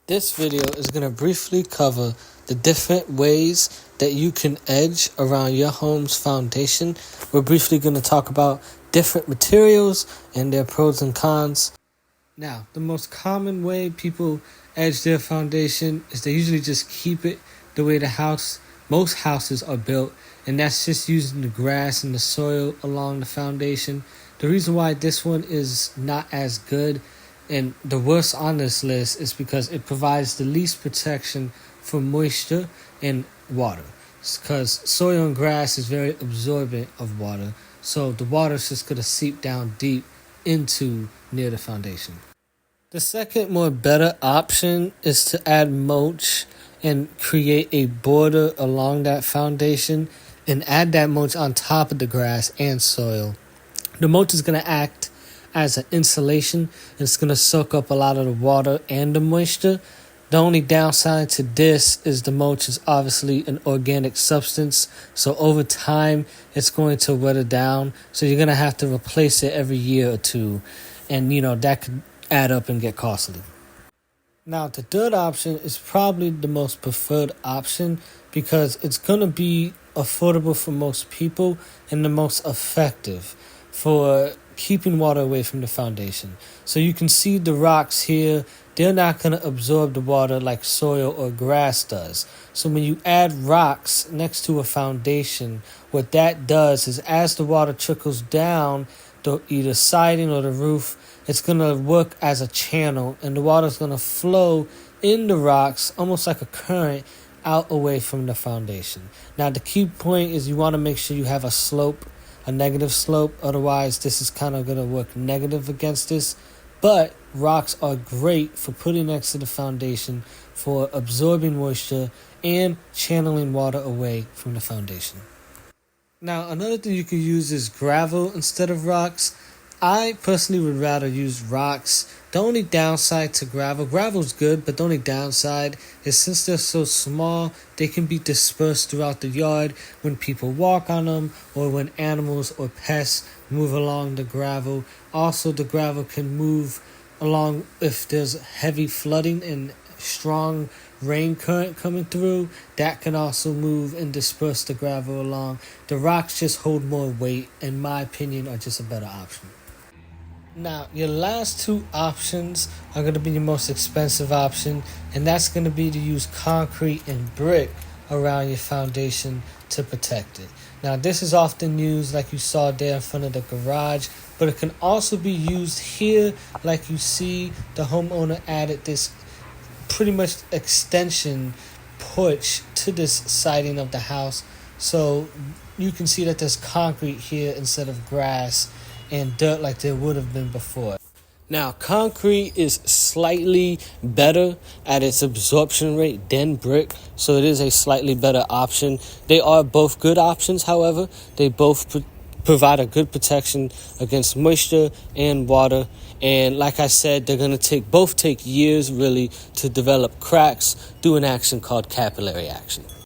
This video is going to briefly cover the different ways that you can edge around your home's foundation. We're briefly going to talk about different materials and their pros and cons. Now, the most common way people edge their foundation is they usually just keep it the way most houses are built, and that's just using the grass and the soil along the foundation. The reason why this one is not as good and the worst on this list is because it provides the least protection from moisture and water. Because soil and grass is very absorbent of water, so the water is just going to seep down deep into near the foundation. The second, more better option is to add mulch and create a border along that foundation and add that mulch on top of the grass and soil. The mulch is going to act as an insulation. It's going to soak up a lot of the water and the moisture. The only downside to this is the mulch is obviously an organic substance, so over time it's going to weather down, so you're going to have to replace it every year or two, and that could add up and get costly. Now, the third option is probably the most preferred option because it's going to be affordable for most people and the most effective for keeping water away from the foundation. So you can see the rocks here, they're not going to absorb the water like soil or grass does. So when you add rocks next to a foundation, what that does is as the water trickles down either siding or the roof, it's going to work as a channel, and the water is going to flow in the rocks almost like a current out away from the foundation. Now, the key point is you want to make sure you have a negative slope, otherwise this is kind of going to work negative against this. But rocks are great for putting next to the foundation for absorbing moisture and channeling water away from the foundation. Now, another thing you could use is gravel instead of rocks. I personally would rather use rocks. The only downside to gravel's good, but the only downside is since they're so small, they can be dispersed throughout the yard when people walk on them or when animals or pests move along the gravel. Also, the gravel can move along if there's heavy flooding and strong rain current coming through. That can also move and disperse the gravel along. The rocks just hold more weight, in my opinion, are just a better option. Now, your last two options are going to be your most expensive option, and that's going to be to use concrete and brick around your foundation to protect it. Now, this is often used like you saw there in front of the garage, but it can also be used here like you see the homeowner added this pretty much extension porch to this siding of the house. So you can see that there's concrete here instead of grass and dirt like there would have been before. Now, concrete is slightly better at its absorption rate than brick, so it is a slightly better option. They are both good options, however. They both provide a good protection against moisture and water. And like I said, they're going to both take years really to develop cracks through an action called capillary action.